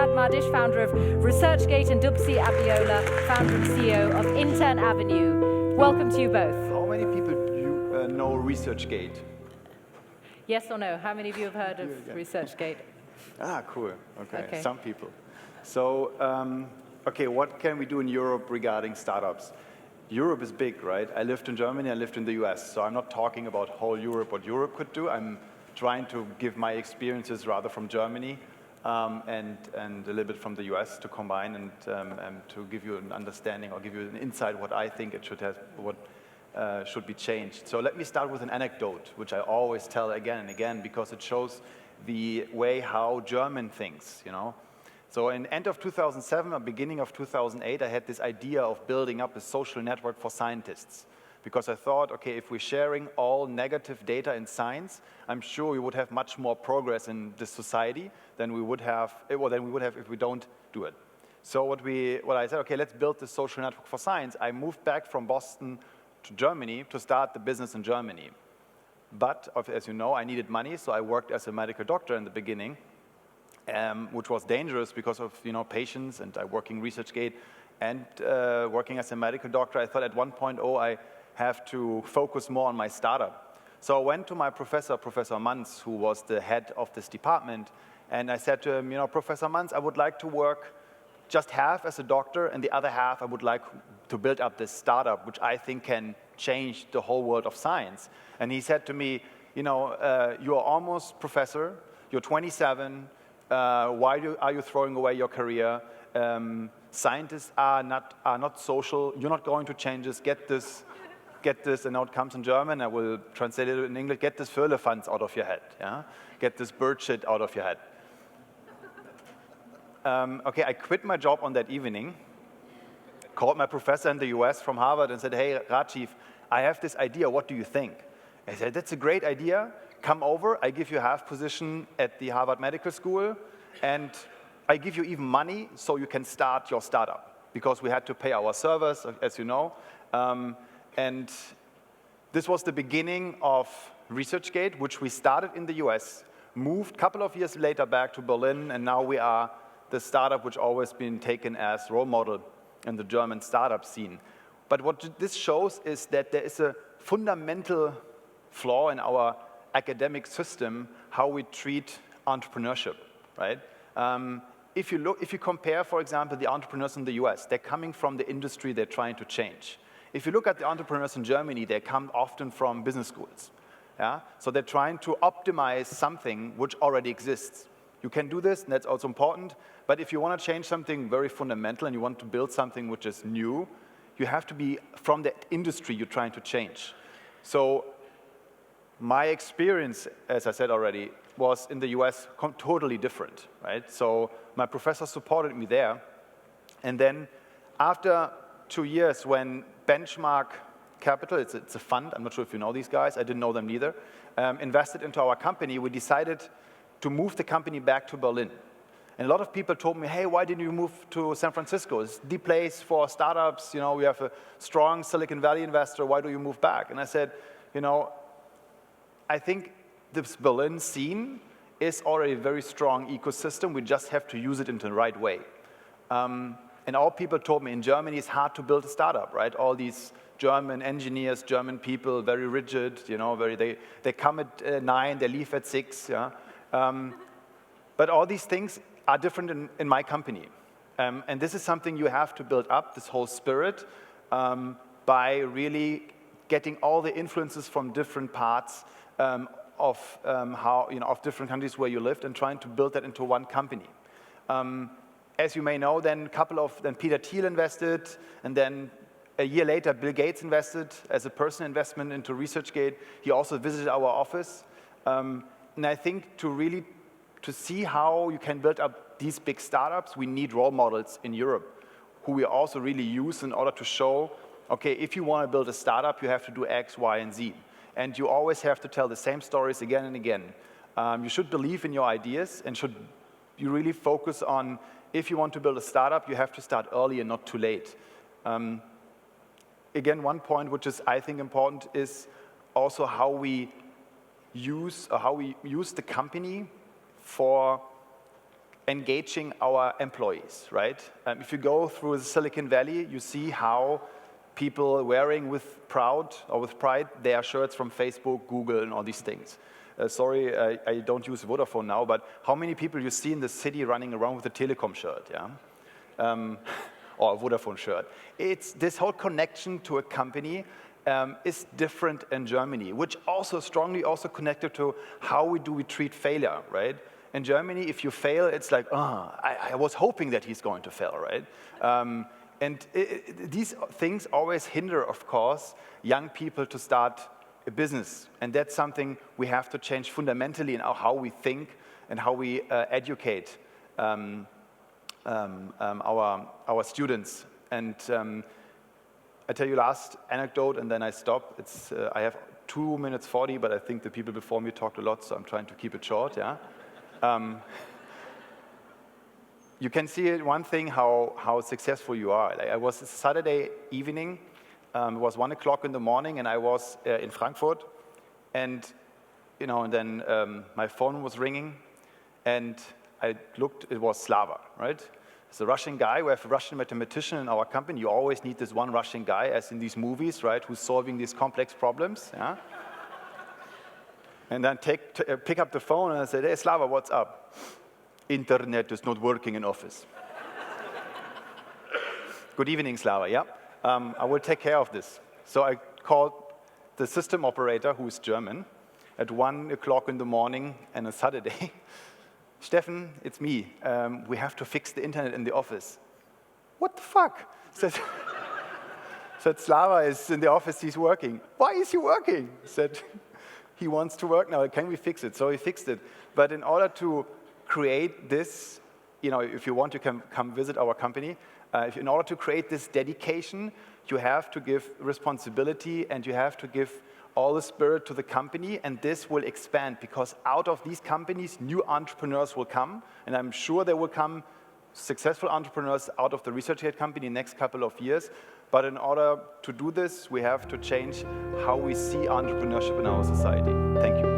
Ijad Madisch, founder of ResearchGate, and Dupsi Abiola, founder and CEO of Intern Avenue. Welcome to you both. How many people do you know ResearchGate? Yes or no? How many of you have heard of ResearchGate? Ah, cool. Okay, Okay. some people. So, okay, what can we do in Europe regarding startups? Europe is big, right? I lived in Germany, I lived in the US, so I'm not talking about whole Europe, what Europe could do. I'm trying to give my experiences rather from Germany and a little bit from the US to combine and to give you an understanding or give you an insight what I think it should have, what should be changed. So let me start with an anecdote, which I always tell again and again because it shows the way how German thinks, you know. So in end of 2007 or beginning of 2008, I had this idea of building up a social network for scientists. Because I thought, okay, if we're sharing all negative data in science, I'm sure we would have much more progress in this society than we would have, if we don't do it. So what I said, okay, let's build this social network for science. I moved back from Boston to Germany to start the business in Germany. But as you know, I needed money, so I worked as a medical doctor in the beginning. Which was dangerous because of patients, and I working ResearchGate and working as a medical doctor. I thought at one point, I have to focus more on my startup. So I went to my professor, Professor Manz, who was the head of this department, and I said to him, Professor Manz, I would like to work just half as a doctor, and the other half I would like to build up this startup, which I think can change the whole world of science. And he said to me, you are almost professor, you're 27, why are you throwing away your career? Scientists are not social. You're not going to change this. Get this, and now it comes in German. I will translate it in English. Get this Firlefanz out of your head. Yeah? Get this bird shit out of your head. Okay, I quit my job on that evening. Called my professor in the US from Harvard and said, hey, Rajiv, I have this idea. What do you think? I said, that's a great idea. Come over, I give you half position at the Harvard Medical School, and I give you even money so you can start your startup, because we had to pay our servers, as you know. And this was the beginning of ResearchGate, which we started in the US, moved a couple of years later back to Berlin, and now we are the startup which always been taken as role model in the German startup scene. But what this shows is that there is a fundamental flaw in our academic system, how we treat entrepreneurship, right? If you compare, for example, the entrepreneurs in the US, they're coming from the industry they're trying to change. If you look at the entrepreneurs in Germany, they come often from business schools. Yeah? So they're trying to optimize something which already exists. You can do this, and that's also important, but if you want to change something very fundamental and you want to build something which is new, you have to be from the industry you're trying to change. So my experience, as I said already, was in the US totally different, right? So my professor supported me there. And then after 2 years, when Benchmark Capital, it's a fund, I'm not sure if you know these guys, I didn't know them neither, invested into our company, we decided to move the company back to Berlin. And a lot of people told me, hey, why didn't you move to San Francisco? It's the place for startups, we have a strong Silicon Valley investor, why do you move back? And I said, I think this Berlin scene is already a very strong ecosystem. We just have to use it in the right way. And all people told me in Germany it's hard to build a startup, right? All these German engineers, German people, very rigid, they come at 9, they leave at 6. Yeah? But all these things are different in my company. And this is something you have to build up, this whole spirit, by really getting all the influences from different parts of different countries where you lived, and trying to build that into one company. As you may know, then Peter Thiel invested, and then a year later, Bill Gates invested as a personal investment into ResearchGate. He also visited our office. And I think to see how you can build up these big startups, we need role models in Europe, who we also really use in order to show, okay, if you want to build a startup, you have to do X, Y, and Z. And you always have to tell the same stories again and again. You should believe in your ideas, and you really focus on, if you want to build a startup, you have to start early and not too late. Again, one point which is, I think, important is also how we use the company for engaging our employees, right? If you go through the Silicon Valley, you see how people wearing with pride their shirts from Facebook, Google, and all these things. Sorry, I don't use Vodafone now, but how many people you see in the city running around with a Telecom shirt, yeah? Or a Vodafone shirt. It's this whole connection to a company is different in Germany, which also strongly also connected to how we treat failure, right? In Germany, if you fail, it's like, I was hoping that he's going to fail, right? And these things always hinder, of course, young people to start a business. And that's something we have to change fundamentally in how we think and how we educate our students. And I tell you last anecdote, and then I stop. I have 2 minutes 40, but I think the people before me talked a lot, so I'm trying to keep it short, yeah? You can see one thing, how successful you are. Like, I was Saturday evening, it was 1 o'clock in the morning, and I was in Frankfurt, and and then my phone was ringing, and I looked, it was Slava, right? It's a Russian guy. We have a Russian mathematician in our company. You always need this one Russian guy, as in these movies, right, who's solving these complex problems, yeah? And then pick up the phone, and I said, hey, Slava, what's up? Internet is not working in office. Good evening, Slava, yeah? I will take care of this. So I called the system operator, who is German, at 1 o'clock in the morning on a Saturday. Steffen, it's me. We have to fix the internet in the office. What the fuck? Said Slava is in the office, he's working. Why is he working? Said, he wants to work now, can we fix it? So he fixed it. But in order to create this, if you want to come visit our company, in order to create this dedication, you have to give responsibility and you have to give all the spirit to the company, and this will expand, because out of these companies, new entrepreneurs will come, and I'm sure there will come successful entrepreneurs out of the ResearchGate company in the next couple of years. But in order to do this, we have to change how we see entrepreneurship in our society. Thank you.